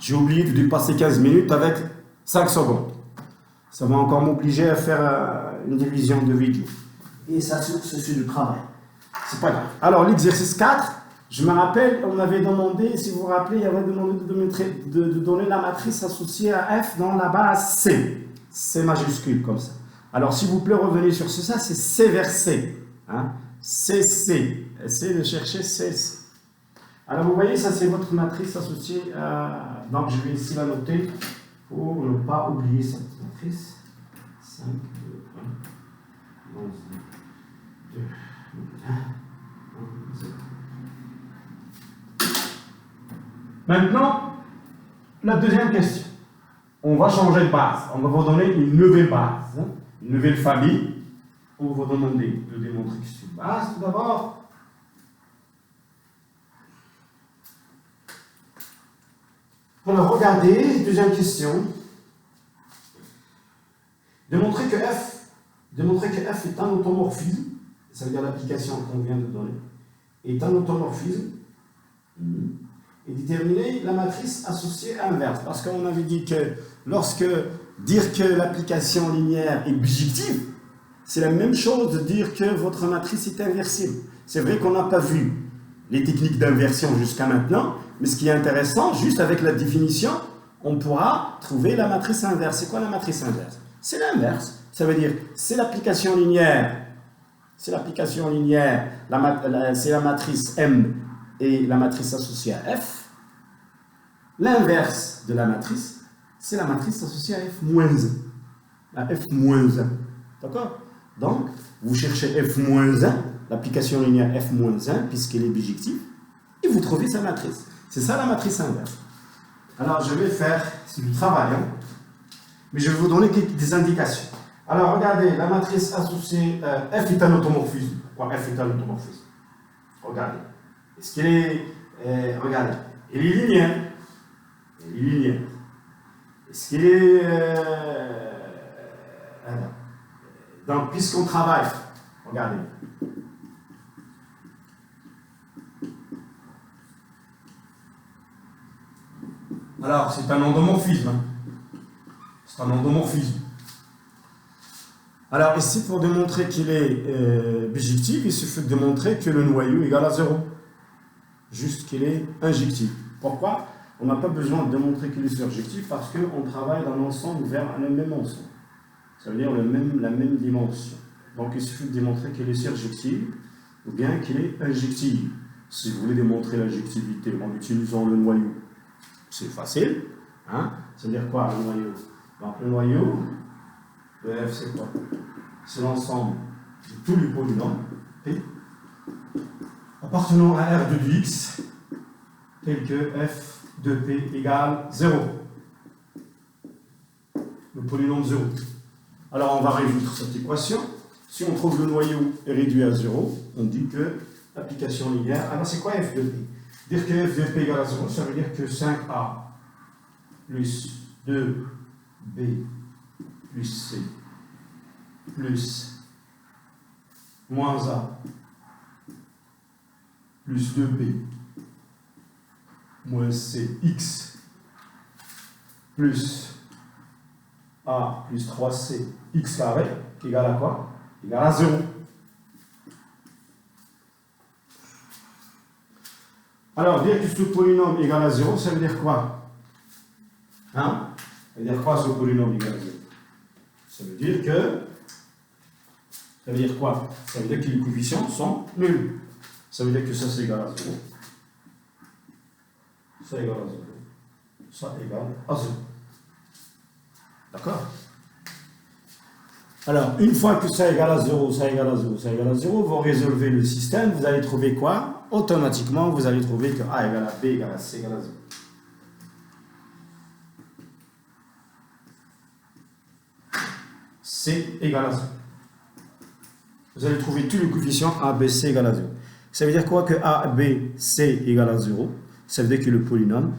J'ai oublié de dépasser 15 minutes avec 5 secondes. Ça va encore m'obliger à faire une division de vidéo. Et ça, c'est du travail. C'est pas grave. Alors, l'exercice 4, je me rappelle, on avait demandé, si vous vous rappelez, il avait demandé de donner la matrice associée à F dans la base C. C majuscule, comme ça. Alors, s'il vous plaît, revenez sur ça, c'est C vers C. Hein? CC. Essayez de chercher CC. Alors, vous voyez, ça, c'est votre matrice associée à... Donc, je vais ici la noter pour ne pas oublier cette matrice. 5, 2, 1, 11, 2, 1, 0. Maintenant, la deuxième question. On va changer de base. On va vous donner une nouvelle base, hein, une nouvelle famille. On va vous demander de démontrer que c'est une base, tout d'abord. Alors, regardez, deuxième question. Démontrer que F est un automorphisme, ça veut dire l'application qu'on vient de donner, est un automorphisme, et déterminer la matrice associée inverse. Parce qu'on avait dit que lorsque dire que l'application linéaire est bijective, c'est la même chose de dire que votre matrice est inversible. C'est vrai qu'on n'a pas vu les techniques d'inversion jusqu'à maintenant, mais ce qui est intéressant, juste avec la définition, on pourra trouver la matrice inverse. C'est quoi la matrice inverse? C'est l'inverse. Ça veut dire, c'est l'application linéaire. C'est l'application linéaire, c'est la matrice M et la matrice associée à F. L'inverse de la matrice, c'est la matrice associée à F-1. À F-1. D'accord? Donc, vous cherchez F-1, l'application linéaire F-1, puisqu'elle est bijective, et vous trouvez sa matrice. C'est ça la matrice inverse. Alors, je vais faire du travail, hein, mais je vais vous donner des indications. Alors, regardez, la matrice associée F est un automorphisme. Pourquoi F est un automorphisme? Regardez. Est-ce qu'elle est... regardez. Elle est linéaire. Elle est linéaire. Est-ce qu'elle est... donc, puisqu'on travaille, regardez. Alors, c'est un endomorphisme. Hein. C'est un endomorphisme. Alors, ici, pour démontrer qu'il est bijectif, il suffit de démontrer que le noyau est égal à 0. Juste qu'il est injectif. Pourquoi? On n'a pas besoin de démontrer qu'il est surjectif parce qu'on travaille dans l'ensemble vers le même ensemble. Ça veut dire la même dimension. Donc, il suffit de démontrer qu'il est surjectif ou bien qu'il est injectif. Si vous voulez démontrer l'injectivité en utilisant le noyau, c'est facile. Hein? C'est-à-dire quoi, le noyau? Donc, le noyau de F, c'est quoi? C'est l'ensemble de tous les polynômes P appartenant à R de x tel que F de P égale 0. Le polynôme 0. Alors, on va résoudre cette équation. Si on trouve le noyau est réduit à 0, on dit que l'application linéaire... Alors, c'est quoi F de P? Dire que F de P égale à 0, ça veut dire que 5A plus 2B plus C plus moins A plus 2B moins C x plus A plus 3C x carré égale à quoi? Égale à 0. Alors, dire que ce polynôme égale à 0, ça veut dire quoi? Hein? Ça veut dire quoi ce polynôme égale à 0? Ça veut dire que... Ça veut dire quoi? Ça veut dire que les coefficients sont nuls. Ça veut dire que ça c'est égal à 0. Ça égale à 0. Ça égale à 0. D'accord? Alors, une fois que ça égale à 0, ça égale à 0, ça égale à 0, vous résolvez le système, vous allez trouver quoi? Automatiquement, vous allez trouver que A égale à B égale à C égale à 0. C égale à 0. Vous allez trouver tous les coefficients A, B, C égale à 0. Ça veut dire quoi que A, B, C égale à 0? Ça veut dire que le polynôme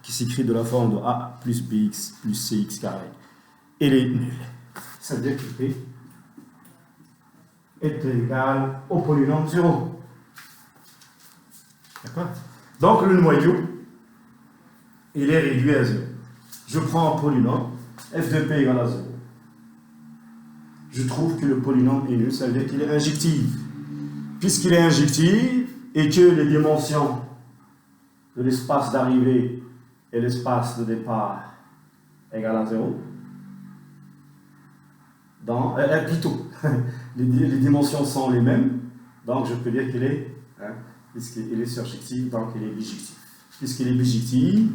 qui s'écrit de la forme de A plus BX plus CX carré, il est nul. Ça veut dire que P est égal au polynôme 0. D'accord? Donc le noyau il est réduit à 0. Je prends un polynôme, f de p égale à 0. Je trouve que le polynôme est nul, ça veut dire qu'il est injectif. Puisqu'il est injectif et que les dimensions de l'espace d'arrivée et l'espace de départ égale à 0, plutôt, les dimensions sont les mêmes, donc je peux dire qu'il est, puisqu'il est surjectif, donc il est bijectif. Puisqu'il est bijectif,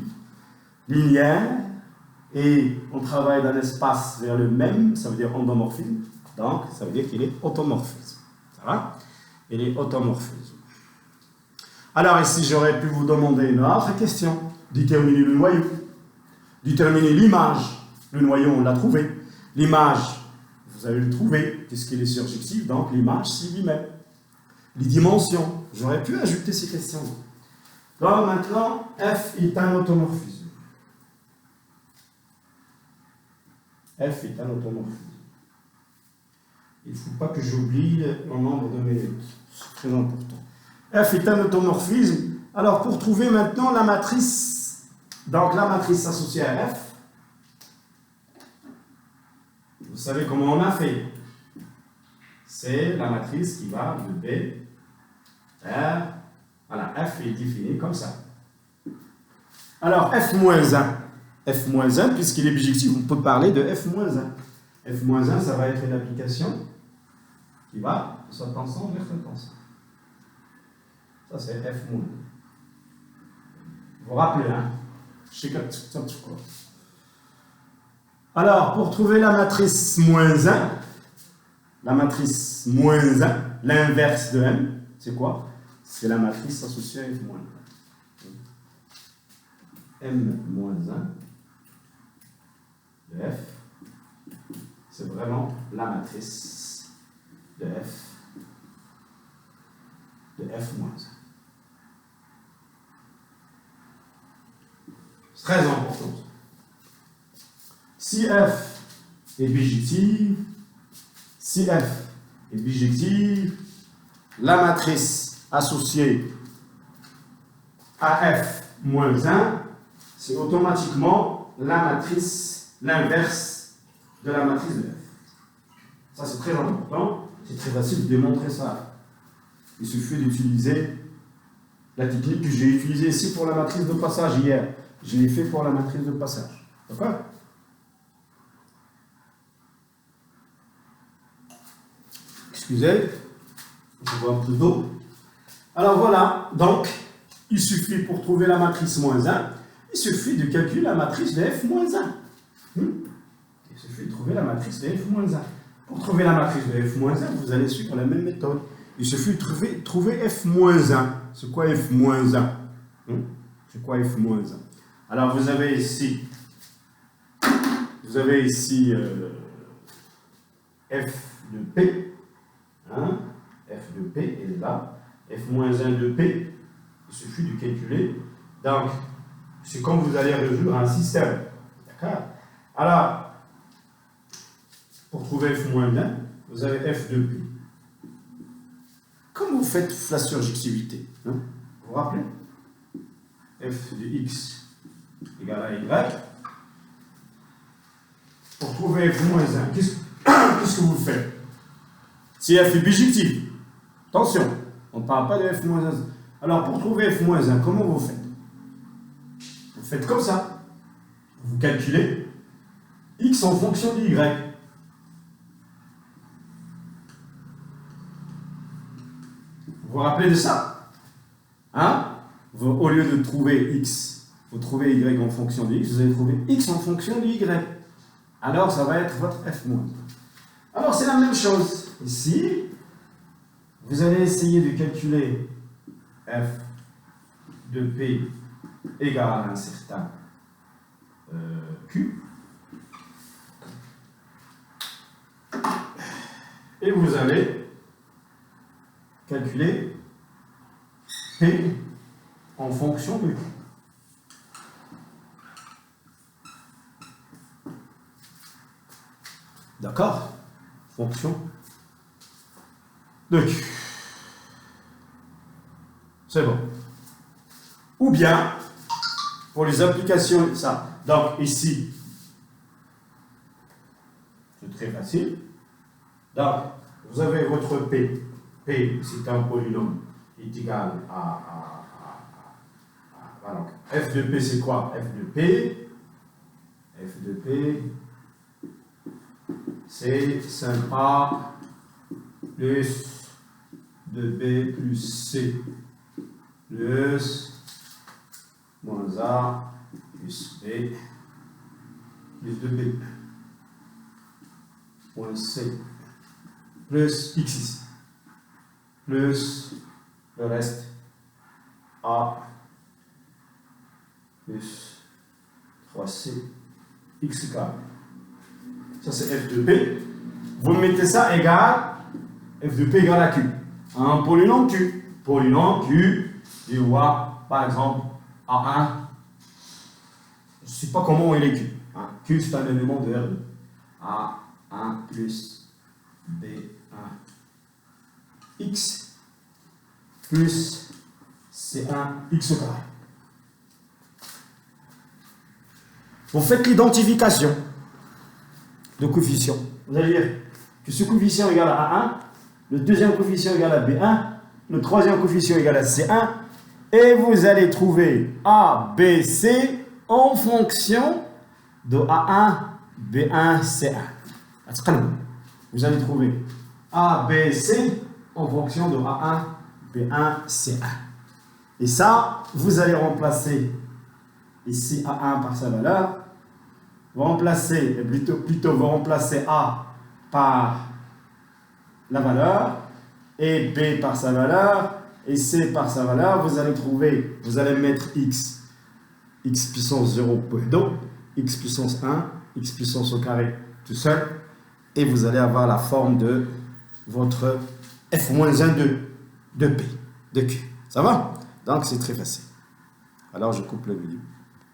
linéaire, et on travaille dans l'espace vers le même, ça veut dire endomorphisme, donc ça veut dire qu'il est automorphisme. Ça va? Il est automorphisme. Alors ici, j'aurais pu vous demander une autre question. Déterminer le noyau. Déterminer l'image. Le noyau, on l'a trouvé. L'image, vous allez le trouver, puisqu'il est surjectif, donc l'image, c'est lui-même. Les dimensions, j'aurais pu ajouter ces questions. Donc maintenant, F est un automorphisme. F est un automorphisme. Il ne faut pas que j'oublie le nombre de minutes. C'est très important. F est un automorphisme. Alors, pour trouver maintenant la matrice, donc la matrice associée à F, vous savez comment on a fait. C'est la matrice qui va de B vers... Voilà, F est défini comme ça. Alors, F-1. F-1, puisqu'il est bijectif, on peut parler de F-1. F-1, ça va être une application qui va de ce tenseur vers ce tenseur. Ça, c'est F-. Vous vous rappelez, hein? Alors, pour trouver la matrice -1, l'inverse de M, c'est quoi? C'est la matrice associée à F-1. M-1 de F, c'est vraiment la matrice de F de F-1. C'est très important. Si F est bijective, la matrice associée à F-1, c'est automatiquement la matrice, l'inverse de la matrice de F. Ça, c'est très important. C'est très facile de démontrer ça. Il suffit d'utiliser la technique que j'ai utilisée ici pour la matrice de passage hier. Je l'ai fait pour la matrice de passage. D'accord? Excusez, je vois un peu d'eau. Alors voilà, donc, il suffit pour trouver la matrice -1, il suffit de calculer la matrice de F-1. Il suffit de trouver la matrice de F-1. Pour trouver la matrice de F-1, vous allez suivre la même méthode. Il suffit de trouver F-1. C'est quoi F-1? C'est quoi F-1? Alors, vous avez ici F de P. F de P, elle est là. F-1 de P, il suffit de calculer. Donc, c'est comme vous allez résoudre un système. D'accord? Alors, pour trouver F-1, vous avez F de P. Comment vous faites la surjectivité? Vous vous rappelez? F de X égale à Y. Pour trouver F-1, qu'est-ce que vous faites? Si F est bijectif, attention, on ne parle pas de F-1. Alors, pour trouver F-1, comment vous faites? Vous faites comme ça. Vous calculez X en fonction de Y. Vous vous rappelez de ça? Au lieu de trouver X, vous trouvez Y en fonction de X, vous allez trouver X en fonction de Y. Alors, ça va être votre F-. Alors, c'est la même chose. Ici, vous allez essayer de calculer F de P égale à un certain Q. Et vous allez calculer P en fonction de Q. D'accord? Fonction de Q. C'est bon. Ou bien, pour les applications, ça. Donc ici, c'est très facile. Donc, vous avez votre P. P, c'est un polynôme qui est égal alors, f de P, c'est quoi? F de P. F de P, c'est 5A plus 2B plus C plus moins A plus B plus 2B moins C plus X ici plus le reste A plus 3C X carré. Ça c'est F de P. Vous mettez ça égal F de P égale à Q. Un polynôme Q. Polynôme Q, je vois par exemple A1. Je ne sais pas comment il est Q. Hein. Q c'est un élément de R2. A1 plus B1 X plus C1 X carré. Vous faites l'identification de coefficient. Vous allez dire que ce coefficient égale à A1, le deuxième coefficient égale à B1, le troisième coefficient égale à C1, et vous allez trouver A, B, C en fonction de A1, B1, C1. Vous allez trouver A, B, C en fonction de A1, B1, C1. Et ça, vous allez remplacer ici A1 par sa valeur. Vous remplacez, vous remplacez A par la valeur, et B par sa valeur, et C par sa valeur. Vous allez trouver, vous allez mettre X puissance 0 donc X puissance 1, X puissance au carré tout seul, et vous allez avoir la forme de votre F-1 de P, de Q. Ça va? Donc c'est très facile. Alors je coupe la vidéo.